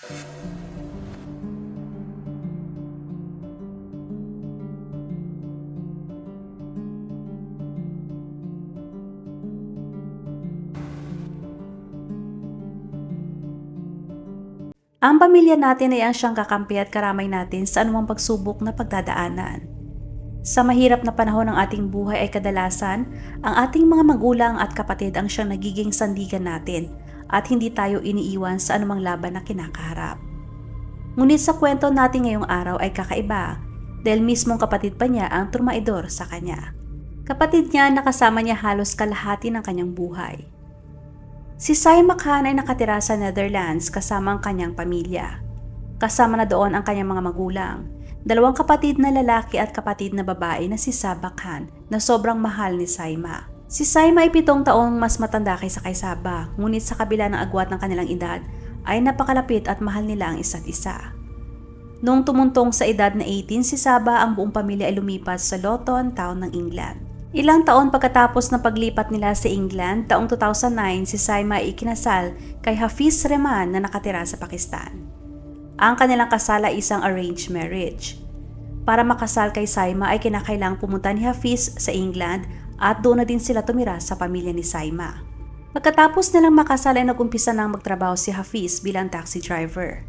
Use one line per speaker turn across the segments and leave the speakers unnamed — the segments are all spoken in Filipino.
Ang pamilya natin ay ang siyang kakampi at karamay natin sa anumang pagsubok na pagdadaanan. Sa mahirap na panahon ng ating buhay ay kadalasan, ang ating mga magulang at kapatid ang siyang nagiging sandigan natin at hindi tayo iniiwan sa anumang laban na kinakaharap. Ngunit sa kwento natin ngayong araw ay kakaiba dahil mismong kapatid pa niya ang trumaidor sa kanya. Kapatid niya na kasama niya halos kalahati ng kanyang buhay. Si Saima Khan ay nakatira sa Netherlands kasama ang kanyang pamilya. Kasama na doon ang kanyang mga magulang, dalawang kapatid na lalaki at kapatid na babae na si Saba Khan na sobrang mahal ni Saima. Si Saima ay 7 taong mas matanda kaysa kay Saba, ngunit sa kabila ng agwat ng kanilang edad ay napakalapit at mahal nila ang isa't isa. Noong tumuntong sa edad na 18 si Saba, ang buong pamilya ay lumipat sa Luton Town ng England. Ilang taon pagkatapos ng paglipat nila sa England, taong 2009, si Saima ay ikinasal kay Hafiz Rehman na nakatira sa Pakistan. Ang kanilang kasal ay isang arranged marriage. Para makasal kay Saima ay kinakailangang pumunta ni Hafiz sa England at doon na din sila tumira sa pamilya ni Saima. Pagkatapos nilang makasal ay nagumpisa nang magtrabaho si Hafiz bilang taxi driver.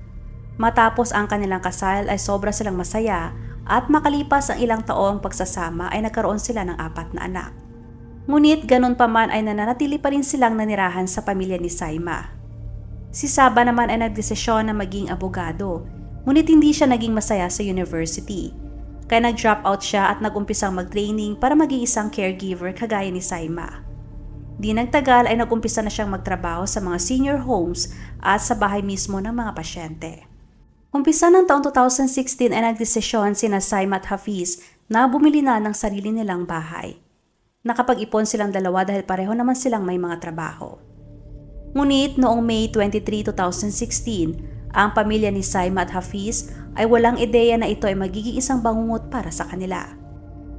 Matapos ang kanilang kasal ay sobra silang masaya at makalipas ang ilang taong pagsasama ay nagkaroon sila ng 4 na anak. Ngunit ganun pa man ay nananatili pa rin silang nanirahan sa pamilya ni Saima. Si Saba naman ay nagdesisyon na maging abogado, ngunit hindi siya naging masaya sa university. Kaya nag-drop out siya at nag-umpisang mag-training para maging isang caregiver kagaya ni Saima. Di nagtagal ay nag-umpisa na siyang magtrabaho sa mga senior homes at sa bahay mismo ng mga pasyente. Umpisa ng taong 2016 ay nagdesisyon sina Saima at Hafiz na bumili na ng sarili nilang bahay. Nakapag-ipon silang dalawa dahil pareho naman silang may mga trabaho. Ngunit noong May 23, 2016, ang pamilya ni Saima at Hafiz ay walang ideya na ito ay magiging isang bangungot para sa kanila.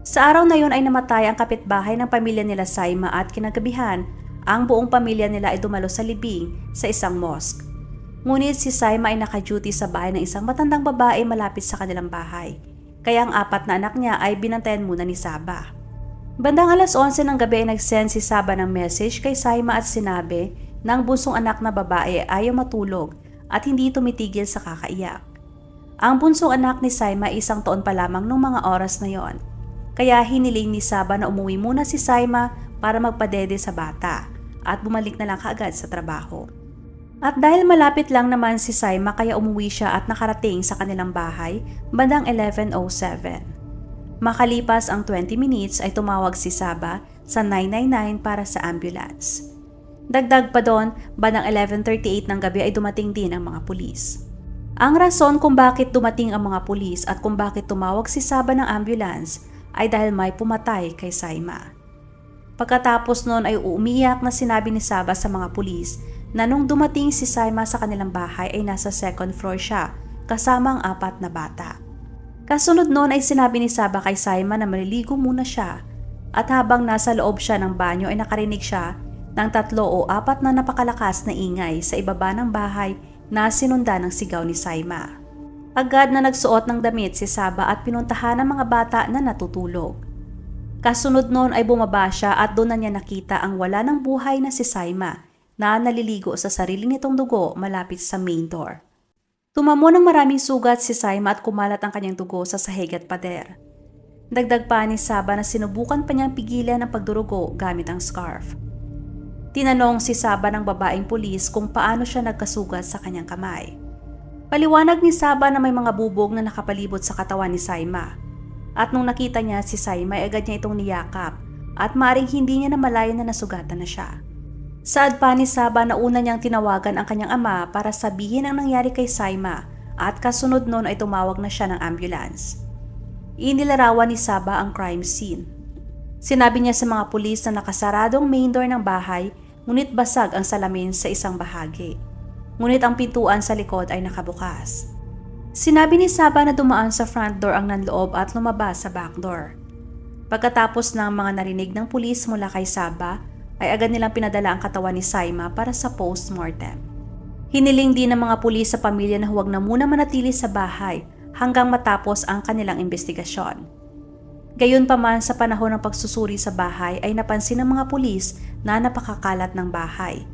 Sa araw na yon ay namatay ang kapitbahay ng pamilya nila Saima at kinagabihan, ang buong pamilya nila ay dumalo sa libing sa isang mosque. Ngunit si Saima ay naka-duty sa bahay ng isang matandang babae malapit sa kanilang bahay, kaya ang 4 na anak niya ay binantayan muna ni Saba. Bandang alas 11 ng gabi ay nag-send si Saba ng message kay Saima at sinabi na ang bunsong anak na babae ay ayaw matulog at hindi tumitigil sa kakaiyak. Ang bunsong anak ni Saima ay 1 taon pa lamang nung mga oras na yon, kaya hiniling ni Saba na umuwi muna si Saima para magpadede sa bata at bumalik na lang kaagad sa trabaho. At dahil malapit lang naman si Saima kaya umuwi siya at nakarating sa kanilang bahay bandang 11:07. Makalipas ang 20 minutes ay tumawag si Saba sa 999 para sa ambulance. Dagdag pa doon, bandang 11:38 ng gabi ay dumating din ang mga pulis. Ang rason kung bakit dumating ang mga pulis at kung bakit tumawag si Saba ng ambulance ay dahil may pumatay kay Saima. Pagkatapos noon ay umiyak na sinabi ni Saba sa mga pulis na nung dumating si Saima sa kanilang bahay ay nasa 2nd floor siya kasama ang 4 na bata. Kasunod noon ay sinabi ni Saba kay Saima na maliligo muna siya at habang nasa loob siya ng banyo ay nakarinig siya ng 3 o 4 na napakalakas na ingay sa ibaba ng bahay na sinundan ng sigaw ni Saima. Agad na nagsuot ng damit si Saba at pinuntahan ang mga bata na natutulog. Kasunod noon ay bumaba siya at doon na niya nakita ang wala ng buhay na si Saima na naliligo sa sarili nitong dugo malapit sa main door. Tumamo ng maraming sugat si Saima at kumalat ang kanyang dugo sa sahig at pader. Dagdag pa ni Saba na sinubukan pa niyang pigilan ang pagdurugo gamit ang scarf. Tinanong si Saba ng babaeng pulis kung paano siya nagkasugat sa kanyang kamay. Paliwanag ni Saba na may mga bubog na nakapalibot sa katawan ni Saima. At nung nakita niya si Saima ay agad niya itong niyakap at maring hindi niya namalayan na nasugatan na siya. Saad pa ni Saba na una niyang tinawagan ang kanyang ama para sabihin ang nangyari kay Saima at kasunod noon ay tumawag na siya ng ambulance. Inilarawan ni Saba ang crime scene. Sinabi niya sa mga pulis na nakasaradong main door ng bahay ngunit basag ang salamin sa isang bahagi. Ngunit ang pintuan sa likod ay nakabukas. Sinabi ni Saba na dumaan sa front door ang nanloob at lumabas sa back door. Pagkatapos ng mga narinig ng pulis mula kay Saba, ay agad nilang pinadala ang katawan ni Saima para sa post-mortem. Hiniling din ng mga pulis sa pamilya na huwag na muna manatili sa bahay hanggang matapos ang kanilang investigasyon. Gayunpaman, sa panahon ng pagsusuri sa bahay ay napansin ng mga pulis na napakakalat ng bahay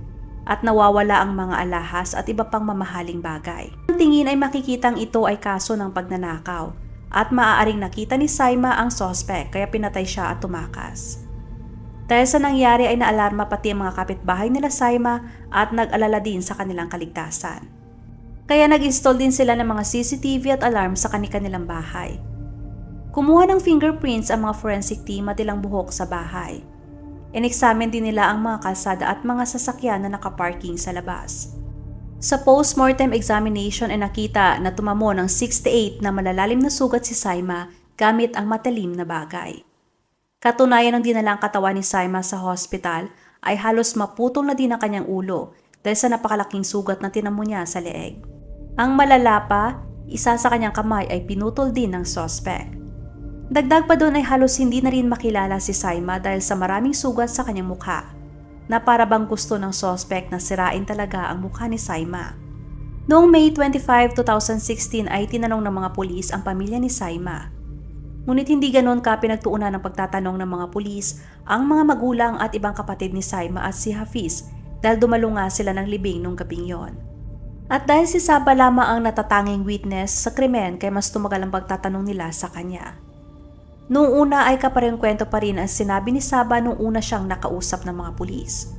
at nawawala ang mga alahas at iba pang mamahaling bagay. Ang tingin ay makikitang ito ay kaso ng pagnanakaw at maaaring nakita ni Saima ang suspect kaya pinatay siya at tumakas. Dahil sa nangyari ay naalarma pati ang mga kapitbahay nila Saima at nag-alala din sa kanilang kaligtasan. Kaya nag-install din sila ng mga CCTV at alarm sa kanilang bahay. Kumuha ng fingerprints ang mga forensic team at ilang buhok sa bahay. In-examine din nila ang mga kalsada at mga sasakyan na nakaparking sa labas. Sa post-mortem examination ay nakita na tumamo ng 68 na malalalim na sugat si Saima gamit ang matalim na bagay. Katunayan ng dinalang katawan ni Saima sa hospital ay halos maputol na din ang kanyang ulo dahil sa napakalaking sugat na tinamo niya sa leeg. Ang malala pa, isa sa kanyang kamay ay pinutol din ng suspect. Dagdag pa doon ay halos hindi na rin makilala si Saima dahil sa maraming sugat sa kanyang mukha, na para bang gusto ng suspect na sirain talaga ang mukha ni Saima. Noong May 25, 2016 ay tinanong ng mga pulis ang pamilya ni Saima. Ngunit hindi ganon ka pinagtuunan ng pagtatanong ng mga pulis ang mga magulang at ibang kapatid ni Saima at si Hafiz dahil dumalo nga sila ng libing nung gabing yon. At dahil si Saba lamang ang natatanging witness sa krimen kaya mas tumagal ang pagtatanong nila sa kanya. Noong una ay kaparehong kwento pa rin ang sinabi ni Saba nung una siyang nakausap ng mga pulis.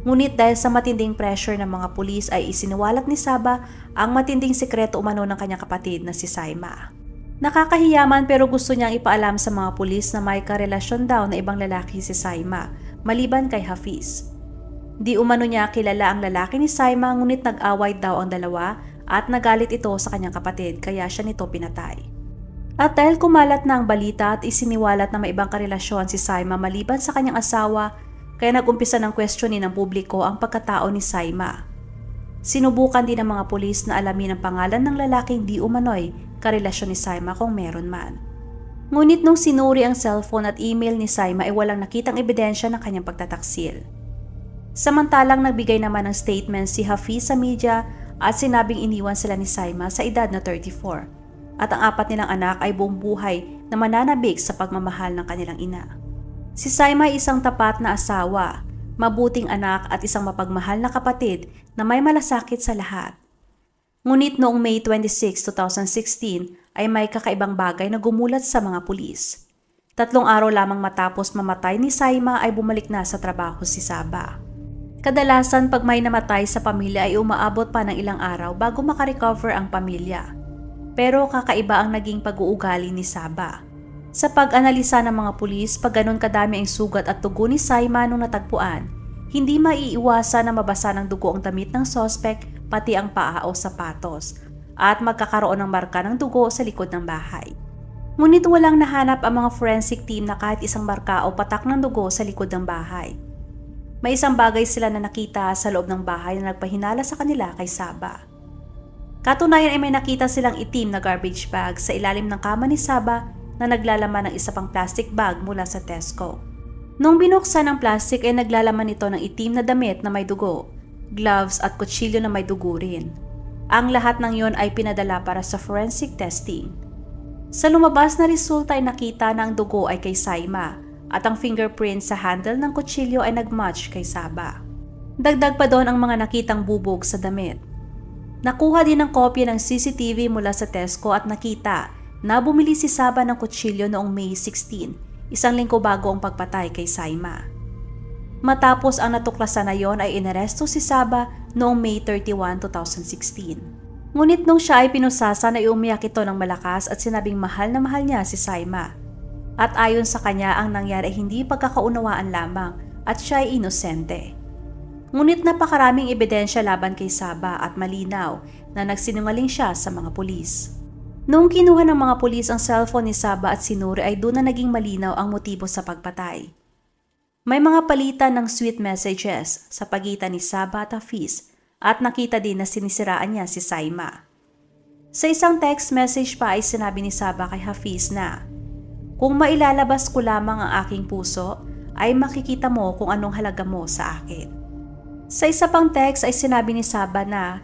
Ngunit dahil sa matinding pressure ng mga pulis ay isiniwalat ni Saba ang matinding sikreto umano ng kanyang kapatid na si Saima. Nakakahiyaman pero gusto niyang ipaalam sa mga pulis na may karelasyon daw na ibang lalaki si Saima, maliban kay Hafiz. Di umano niya kilala ang lalaki ni Saima ngunit nag-away daw ang dalawa at nagalit ito sa kanyang kapatid kaya siya nito pinatay. At dahil kumalat na ang balita at isiniwalat na may ibang karelasyon si Saima maliban sa kanyang asawa, kaya nag-umpisa ng questionin ng publiko ang pagkatao ni Saima. Sinubukan din ng mga pulis na alamin ang pangalan ng lalaking di umano'y karelasyon ni Saima kung meron man. Ngunit nung sinuri ang cellphone at email ni Saima ay walang nakitang ebidensya ng kanyang pagtataksil. Samantalang nagbigay naman ng statement si Hafiz sa media at sinabing iniwan sila ni Saima sa edad na 34 at ang 4 nilang anak ay buong buhay na mananabik sa pagmamahal ng kanilang ina. Si Saima ay isang tapat na asawa, mabuting anak at isang mapagmahal na kapatid na may malasakit sa lahat. Ngunit noong May 26, 2016 ay may kakaibang bagay na gumulat sa mga pulis. 3 araw lamang matapos mamatay ni Saima ay bumalik na sa trabaho si Saba. Kadalasan pag may namatay sa pamilya ay umaabot pa ng ilang araw bago makarecover ang pamilya. Pero kakaiba ang naging pag-uugali ni Saba. Sa pag-analisa ng mga pulis, pag ganun kadami ang sugat at dugo ni Saima nung natagpuan, hindi maiiwasan na mabasa ng dugo ang damit ng suspect pati ang paa o sapatos at magkakaroon ng marka ng dugo sa likod ng bahay. Ngunit walang nahanap ang mga forensic team na kahit isang marka o patak ng dugo sa likod ng bahay. May isang bagay sila na nakita sa loob ng bahay na nagpahinala sa kanila kay Saba. Katunayan ay may nakita silang itim na garbage bag sa ilalim ng kama ni Saba na naglalaman ng isa pang plastic bag mula sa Tesco. Nung binuksan ang plastic ay naglalaman ito ng itim na damit na may dugo, gloves at kutsilyo na may dugo rin. Ang lahat ng yon ay pinadala para sa forensic testing. Sa lumabas na resulta ay nakita na ang dugo ay kay Saima at ang fingerprint sa handle ng kutsilyo ay nagmatch kay Saba. Dagdag pa doon ang mga nakitang bubog sa damit. Nakuha din ang kopya ng CCTV mula sa Tesco at nakita na bumili si Saba ng kutsilyo noong May 16, isang linggo bago ang pagpatay kay Saima. Matapos ang natuklasan na yon ay inaresto si Saba noong May 31, 2016. Ngunit nung siya ay pinusasan ay umiyak ito ng malakas at sinabing mahal na mahal niya si Saima. At ayon sa kanya ang nangyari ay hindi pagkakaunawaan lamang at siya ay inosente. Ngunit napakaraming ebidensya laban kay Saba at malinaw na nagsinungaling siya sa mga pulis. Noong kinuha ng mga pulis ang cellphone ni Saba at sinuri ay doon na naging malinaw ang motibo sa pagpatay. May mga palitan ng sweet messages sa pagitan ni Saba at Hafiz at nakita din na sinisiraan niya si Saima. Sa isang text message pa ay sinabi ni Saba kay Hafiz na, "Kung mailalabas ko lamang ang aking puso, ay makikita mo kung anong halaga mo sa akin." Sa isa pang text ay sinabi ni Saba na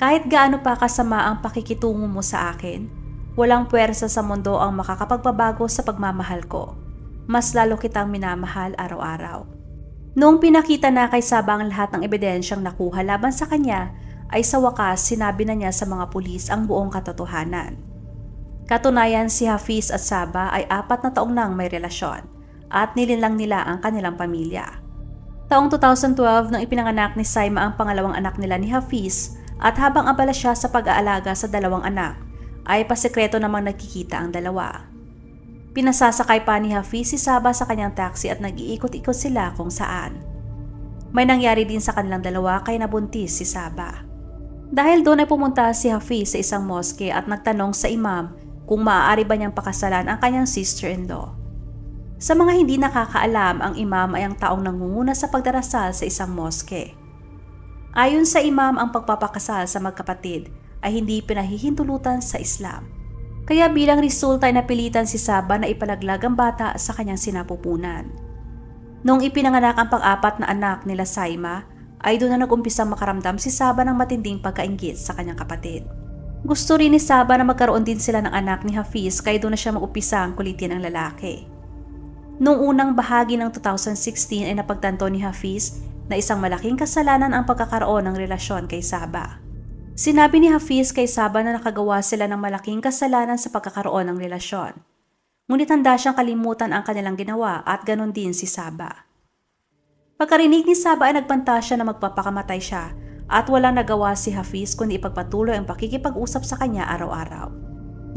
Kahit gaano pa kasama ang pakikitungo mo sa akin, walang puwersa sa mundo ang makakapagpabago sa pagmamahal ko. Mas lalo kitang minamahal araw-araw. Noong pinakita na kay Saba ang lahat ng ebidensyang nakuha laban sa kanya, ay sa wakas sinabi na niya sa mga pulis ang buong katotohanan. Katunayan, si Hafiz at Saba ay 4 na taong nang may relasyon at nilinlang nila ang kanilang pamilya. Taong 2012 nang ipinanganak ni Saima ang pangalawang anak nila ni Hafiz, at habang abala siya sa pag-aalaga sa 2 anak, ay pasekreto namang nagkikita ang dalawa. Pinasasakay pa ni Hafiz si Saba sa kanyang taxi at nag-iikot-ikot sila kung saan. May nangyari din sa kanilang dalawa kaya nabuntis si Saba. Dahil doon ay pumunta si Hafiz sa isang moske at nagtanong sa imam kung maaari ba niyang pakasalan ang kanyang sister-in-law. Sa mga hindi nakakaalam, ang imam ay ang taong nangunguna sa pagdarasal sa isang moske. Ayon sa imam, ang pagpapakasal sa magkapatid ay hindi pinahihintulutan sa Islam. Kaya bilang resulta ay napilitan si Saba na ipalaglag ang bata sa kanyang sinapupunan. Noong ipinanganak ang pang-4 na anak nila Saima, ay doon na nag-umpisang makaramdam si Saba ng matinding pagkainggit sa kanyang kapatid. Gusto rin ni Saba na magkaroon din sila ng anak ni Hafiz kaya doon na siya mag-umpisang kulitin ang lalaki. Noong unang bahagi ng 2016 ay napagtanto ni Hafiz na isang malaking kasalanan ang pagkakaroon ng relasyon kay Saba. Sinabi ni Hafiz kay Saba na nakagawa sila ng malaking kasalanan sa pagkakaroon ng relasyon. Ngunit handa siyang kalimutan ang kanilang ginawa at ganon din si Saba. Pagkarinig ni Saba ay nagbanta siya na magpapakamatay siya at walang nagawa si Hafiz kundi ipagpatuloy ang pakikipag-usap sa kanya araw-araw.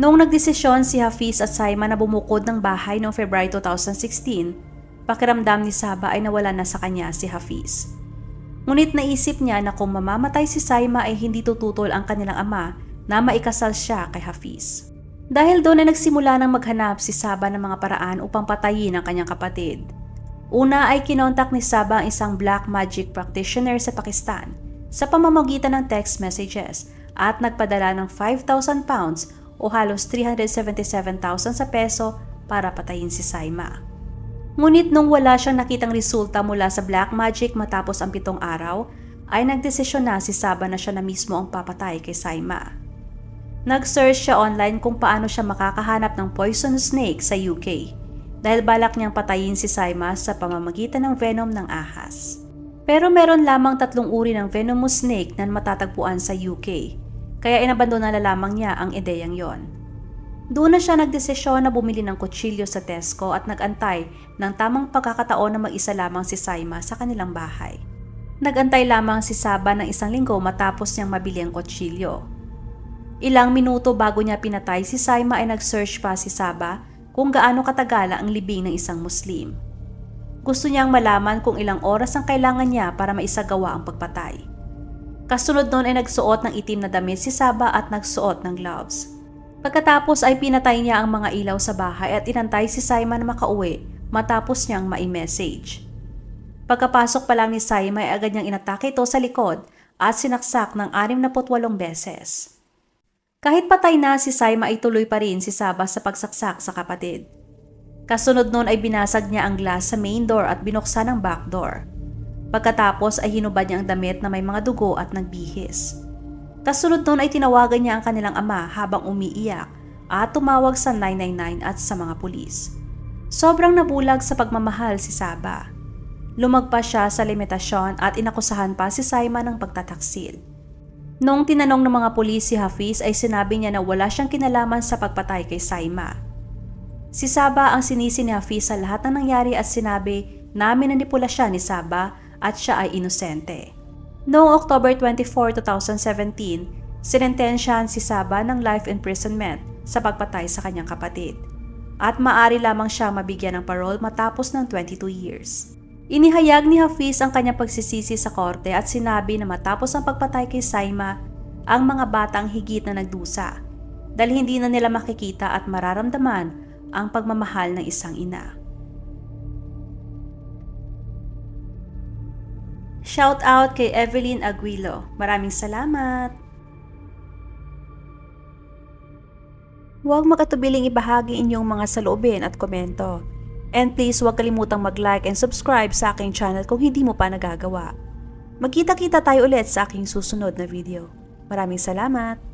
Noong nagdesisyon si Hafiz at Saima na bumukod ng bahay noong February 2016, pakiramdam ni Saba ay nawala na sa kanya si Hafiz. Ngunit naisip niya na kung mamamatay si Saima ay hindi tututol ang kanilang ama na maikasal siya kay Hafiz. Dahil doon ay nagsimula ng maghanap si Saba ng mga paraan upang patayin ang kanyang kapatid. Una ay kinontak ni Saba ang isang black magic practitioner sa Pakistan sa pamamagitan ng text messages at nagpadala ng 5,000 pounds o halos 377,000 sa peso para patayin si Saima. Ngunit nung wala siyang nakitang resulta mula sa black magic matapos ang 7 araw, ay nagdesisyon na si Saba na siya na mismo ang papatay kay Saima. Nag-search siya online kung paano siya makakahanap ng poison snake sa UK dahil balak niyang patayin si Saima sa pamamagitan ng venom ng ahas. Pero meron lamang 3 uri ng venomous snake na matatagpuan sa UK, kaya inabandona na lamang niya ang ideyang yon. Doon na siya nagdesisyon na bumili ng kutsilyo sa Tesco at nag-antay ng tamang pagkakataon na mag-isa lamang si Saima sa kanilang bahay. Nag-antay lamang si Saba ng 1 linggo matapos niyang mabili ang kutsilyo. Ilang minuto bago niya pinatay si Saima ay nag-search pa si Saba kung gaano katagala ang libing ng isang Muslim. Gusto niyang malaman kung ilang oras ang kailangan niya para maisagawa ang pagpatay. Kasunod noon ay nagsuot ng itim na damit si Saba at nagsuot ng gloves. Pagkatapos ay pinatay niya ang mga ilaw sa bahay at inantay si Saima na makauwi matapos niyang ma-message. Pagkapasok pa lang ni Saima ay agad niyang inatake ito sa likod at sinaksak ng 68 beses. Kahit patay na si Saima ay tuloy pa rin si Saba sa pagsaksak sa kapatid. Kasunod noon ay binasag niya ang glass sa main door at binuksan ang back door. Pagkatapos ay hinubad niya ang damit na may mga dugo at nagbihis. Kasunod noon ay tinawagan niya ang kanilang ama habang umiiyak at tumawag sa 999 at sa mga pulis. Sobrang nabulag sa pagmamahal si Saba. Lumagpas siya sa limitasyon at inakusahan pa si Saima ng pagtataksil. Noong tinanong ng mga pulis si Hafiz ay sinabi niya na wala siyang kinalaman sa pagpatay kay Saima. Si Saba ang sinisi ni Hafiz sa lahat ng nangyari at sinabi na minanipula siya ni Saba at siya ay inosente. Noong October 24, 2017, sinentensyahan si Saba ng life imprisonment sa pagpatay sa kanyang kapatid at maaari lamang siya mabigyan ng parole matapos ng 22 years. Inihayag ni Hafiz ang kanyang pagsisisi sa korte at sinabi na matapos ang pagpatay kay Saima, ang mga bata ang higit na nagdusa dahil hindi na nila makikita at mararamdaman ang pagmamahal ng isang ina. Shout out kay Evelyn Aguilo. Maraming salamat! Huwag makatubiling ibahagi inyong mga saloobin at komento. And please huwag kalimutang mag-like and subscribe sa aking channel kung hindi mo pa nagagawa. Magkita-kita tayo ulit sa aking susunod na video. Maraming salamat!